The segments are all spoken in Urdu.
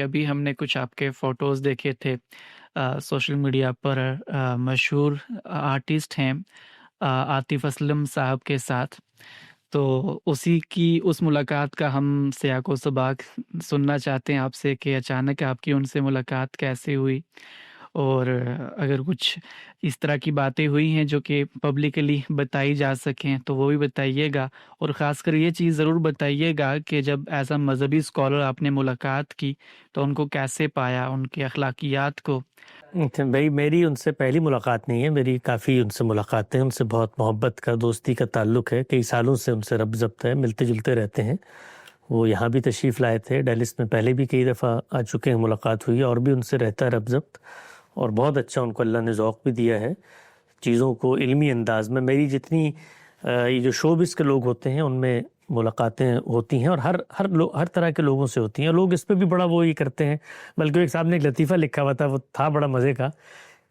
ابھی ہم نے کچھ آپ کے فوٹوز دیکھے تھے سوشل میڈیا پر، مشہور آرٹسٹ ہیں عاطف اسلم صاحب کے ساتھ، تو اسی کی اس ملاقات کا ہم سیاق و سباق سننا چاہتے ہیں آپ سے کہ اچانک آپ کی ان سے ملاقات کیسے ہوئی، اور اگر کچھ اس طرح کی باتیں ہوئی ہیں جو کہ پبلکلی بتائی جا سکیں تو وہ بھی بتائیے گا، اور خاص کر یہ چیز ضرور بتائیے گا کہ جب ایسا مذہبی اسکالر آپ نے ملاقات کی تو ان کو کیسے پایا، ان کے اخلاقیات کو۔ اچھا بھائی، میری ان سے پہلی ملاقات نہیں ہے، میری کافی ان سے ملاقاتیں، ان سے بہت محبت کا، دوستی کا تعلق ہے، کئی سالوں سے ان سے ربط ضبط ہے، ملتے جلتے رہتے ہیں۔ وہ یہاں بھی تشریف لائے تھے، ڈیلس میں پہلے بھی کئی دفعہ آ چکے ہیں، ملاقات ہوئی، اور بھی ان سے رہتا ہے ربط ضبط، اور بہت اچھا ان کو اللہ نے ذوق بھی دیا ہے چیزوں کو علمی انداز میں۔ میری جتنی یہ جو شوبز کے لوگ ہوتے ہیں ان میں ملاقاتیں ہوتی ہیں، اور ہر طرح کے لوگوں سے ہوتی ہیں، لوگ اس پہ بھی بڑا وہ ہی کرتے ہیں۔ بلکہ ایک صاحب نے ایک لطیفہ لکھا ہوا تھا، وہ تھا بڑا مزے کا،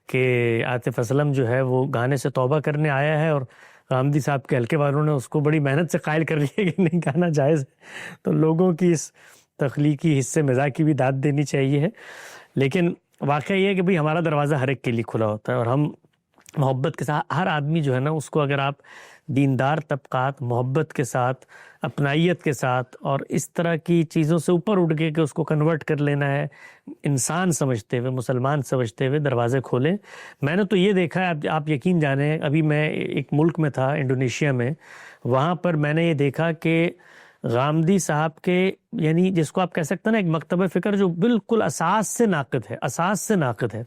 کہ عاطف اسلم جو ہے وہ گانے سے توبہ کرنے آیا ہے، اور غامدی صاحب کے حلقے والوں نے اس کو بڑی محنت سے قائل کر لیا کہ نہیں گانا جائز ہے۔ تو لوگوں کی اس تخلیقی حصے مزاح کی بھی داد دینی چاہیے ہے، لیکن واقعہ یہ ہے کہ بھئی ہمارا دروازہ ہر ایک کے لیے کھلا ہوتا ہے، اور ہم محبت کے ساتھ، ہر آدمی جو ہے نا اس کو اگر آپ دیندار طبقات محبت کے ساتھ، اپنائیت کے ساتھ، اور اس طرح کی چیزوں سے اوپر اٹھ کے کہ اس کو کنورٹ کر لینا ہے انسان سمجھتے ہوئے، مسلمان سمجھتے ہوئے، دروازے کھولیں۔ میں نے تو یہ دیکھا ہے، آپ یقین جانیں، ابھی میں ایک ملک میں تھا، انڈونیشیا میں، وہاں پر میں نے یہ دیکھا کہ غامدی صاحب کے، یعنی جس کو آپ کہہ سکتے ہیں نا ایک مکتبہ فکر جو بالکل اساس سے ناقد ہے، اساس سے ناقد ہے،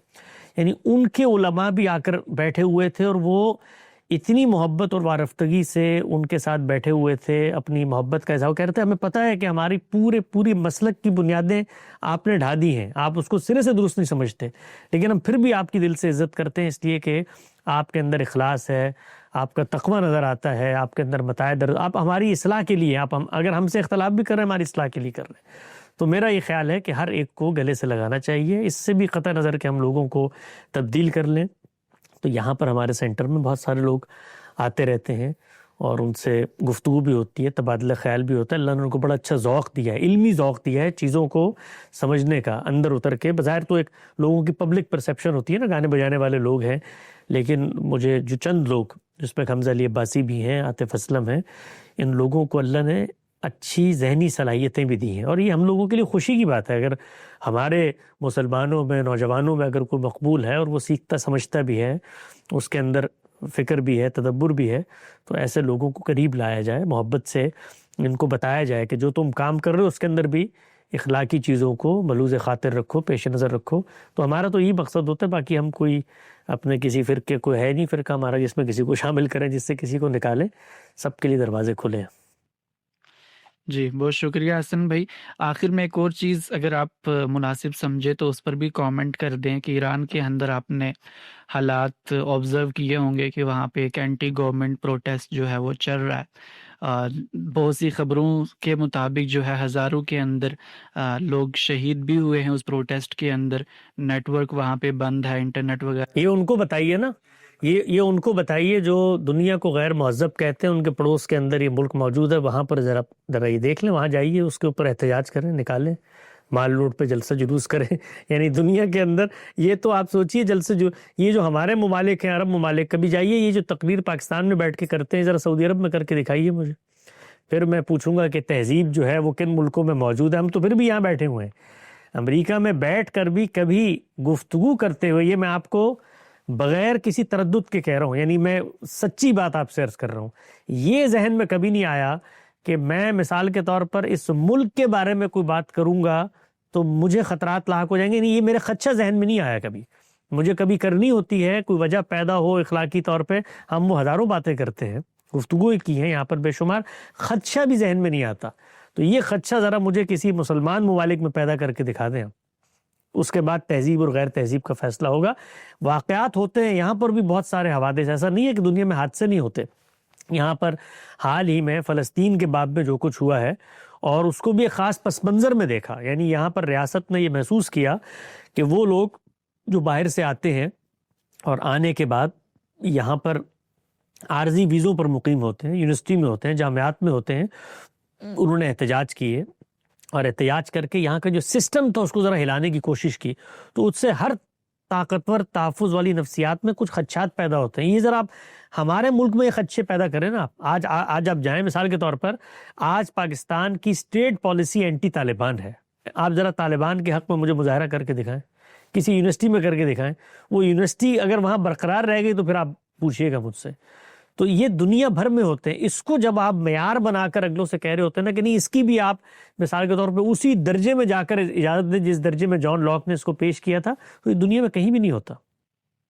یعنی ان کے علماء بھی آ کر بیٹھے ہوئے تھے، اور وہ اتنی محبت اور وارفتگی سے ان کے ساتھ بیٹھے ہوئے تھے، اپنی محبت کا اظہار کہہ رہے تھے، ہمیں پتہ ہے کہ ہماری پوری مسلک کی بنیادیں آپ نے ڈھا دی ہیں، آپ اس کو سرے سے درست نہیں سمجھتے، لیکن ہم پھر بھی آپ کی دل سے عزت کرتے ہیں، اس لیے کہ آپ کے اندر اخلاص ہے، آپ کا تقوی نظر آتا ہے، آپ کے اندر متاع درد، آپ ہماری اصلاح کے لیے، اگر ہم سے اختلاف بھی کر رہے ہیں ہماری اصلاح کے لیے کر رہے ہیں۔ تو میرا یہ خیال ہے کہ ہر ایک کو گلے سے لگانا چاہیے، اس سے بھی قطع نظر کہ ہم لوگوں کو تبدیل کر لیں۔ تو یہاں پر ہمارے سینٹر میں بہت سارے لوگ آتے رہتے ہیں، اور ان سے گفتگو بھی ہوتی ہے، تبادلہ خیال بھی ہوتا ہے۔ اللہ نے ان کو بڑا اچھا ذوق دیا ہے، علمی ذوق دیا ہے چیزوں کو سمجھنے کا، اندر اتر کے۔ بظاہر تو ایک لوگوں کی پبلک پرسیپشن ہوتی ہے نا، گانے بجانے والے لوگ ہیں، لیکن مجھے جو چند لوگ، جس میں حمزہ علی عباسی بھی ہیں، عاطف اسلم ہیں، ان لوگوں کو اللہ نے اچھی ذہنی صلاحیتیں بھی دی ہیں، اور یہ ہم لوگوں کے لیے خوشی کی بات ہے۔ اگر ہمارے مسلمانوں میں، نوجوانوں میں اگر کوئی مقبول ہے اور وہ سیکھتا سمجھتا بھی ہے، اس کے اندر فکر بھی ہے، تدبر بھی ہے، تو ایسے لوگوں کو قریب لایا جائے، محبت سے ان کو بتایا جائے کہ جو تم کام کر رہے ہو اس کے اندر بھی اخلاقی چیزوں کو ملوز خاطر رکھو، پیش نظر رکھو۔ تو ہمارا تو یہی مقصد ہوتا ہے، باقی ہم کوئی اپنے کسی فرقے کو ہے نہیں فرقہ ہمارا جس میں کسی کو شامل کریں، جس سے کسی کو نکالیں۔ سب کے لیے دروازے کھلے ہیں۔ جی بہت شکریہ حسن بھائی۔ آخر میں ایک اور چیز اگر آپ مناسب سمجھے تو اس پر بھی کامنٹ کر دیں کہ ایران کے اندر آپ نے حالات آبزرو کیے ہوں گے کہ وہاں پہ ایک اینٹی گورنمنٹ پروٹیسٹ جو ہے وہ چل رہا ہے۔ بہت سی خبروں کے مطابق جو ہے ہزاروں کے اندر لوگ شہید بھی ہوئے ہیں اس پروٹیسٹ کے اندر، نیٹ ورک وہاں پہ بند ہے، انٹرنیٹ وغیرہ۔ یہ ان کو بتائیے نا، یہ ان کو بتائیے جو دنیا کو غیر مہذب کہتے ہیں، ان کے پڑوس کے اندر یہ ملک موجود ہے، وہاں پر ذرا یہ دیکھ لیں، وہاں جائیے، اس کے اوپر احتجاج کریں، نکالیں، مال روڈ پہ جلسہ جلوس کریں۔ یعنی دنیا کے اندر یہ تو آپ سوچئے جلسے، یہ جو ہمارے ممالک ہیں، عرب ممالک، کبھی جائیے یہ جو تقریر پاکستان میں بیٹھ کے کرتے ہیں، ذرا سعودی عرب میں کر کے دکھائیے مجھے، پھر میں پوچھوں گا کہ تہذیب جو ہے وہ کن ملکوں میں موجود ہے۔ ہم تو پھر بھی یہاں بیٹھے ہوئے ہیں، امریکہ میں بیٹھ کر بھی کبھی گفتگو کرتے ہوئے، یہ میں آپ کو بغیر کسی تردد کے کہہ رہا ہوں، یعنی میں سچی بات آپ سے عرض کر رہا ہوں، یہ ذہن میں کبھی نہیں آیا کہ میں مثال کے طور پر اس ملک کے بارے میں کوئی بات کروں گا تو مجھے خطرات لاحق ہو جائیں گے، نہیں، یہ میرے خدشہ ذہن میں نہیں آیا کبھی۔ مجھے کبھی کرنی ہوتی ہے، کوئی وجہ پیدا ہو اخلاقی طور پہ، ہم وہ ہزاروں باتیں کرتے ہیں، گفتگو کی ہیں یہاں پر بے شمار، خدشہ بھی ذہن میں نہیں آتا۔ تو یہ خدشہ ذرا مجھے کسی مسلمان ممالک میں پیدا کر کے دکھا دیں، اس کے بعد تہذیب اور غیر تہذیب کا فیصلہ ہوگا۔ واقعات ہوتے ہیں یہاں پر بھی بہت سارے حوادث، ایسا نہیں ہے کہ دنیا میں حادثے نہیں ہوتے۔ یہاں پر حال ہی میں فلسطین کے باب میں جو کچھ ہوا ہے، اور اس کو بھی ایک خاص پس منظر میں دیکھا، یعنی یہاں پر ریاست نے یہ محسوس کیا کہ وہ لوگ جو باہر سے آتے ہیں اور آنے کے بعد یہاں پر عارضی ویزوں پر مقیم ہوتے ہیں، یونیورسٹی میں ہوتے ہیں، جامعات میں ہوتے ہیں، انہوں نے احتجاج کیے، اور احتجاج کر کے یہاں کا جو سسٹم تھا اس کو ذرا ہلانے کی کوشش کی، تو اس سے ہر طاقتور تحفظ والی نفسیات میں کچھ خدشات پیدا ہوتے ہیں. یہ ذرا آپ ہمارے ملک میں یہ خدشے پیدا کریں نا. آج آپ جائیں مثال کے طور پر، آج پاکستان کی اسٹیٹ پالیسی اینٹی طالبان ہے. آپ ذرا طالبان کے حق میں مجھے مظاہرہ کر کے دکھائیں، کسی یونیورسٹی میں کر کے دکھائیں. وہ یونیورسٹی اگر وہاں برقرار رہ گئی تو پھر آپ پوچھئے گا مجھ سے. تو یہ دنیا بھر میں ہوتے ہیں. اس کو جب آپ معیار بنا کر اگلوں سے کہہ رہے ہوتے ہیں نا کہ نہیں، اس کی بھی آپ مثال کے طور پہ اسی درجے میں جا کر اجازت دیں جس درجے میں جان لاک نے اس کو پیش کیا تھا، تو یہ دنیا میں کہیں بھی نہیں ہوتا.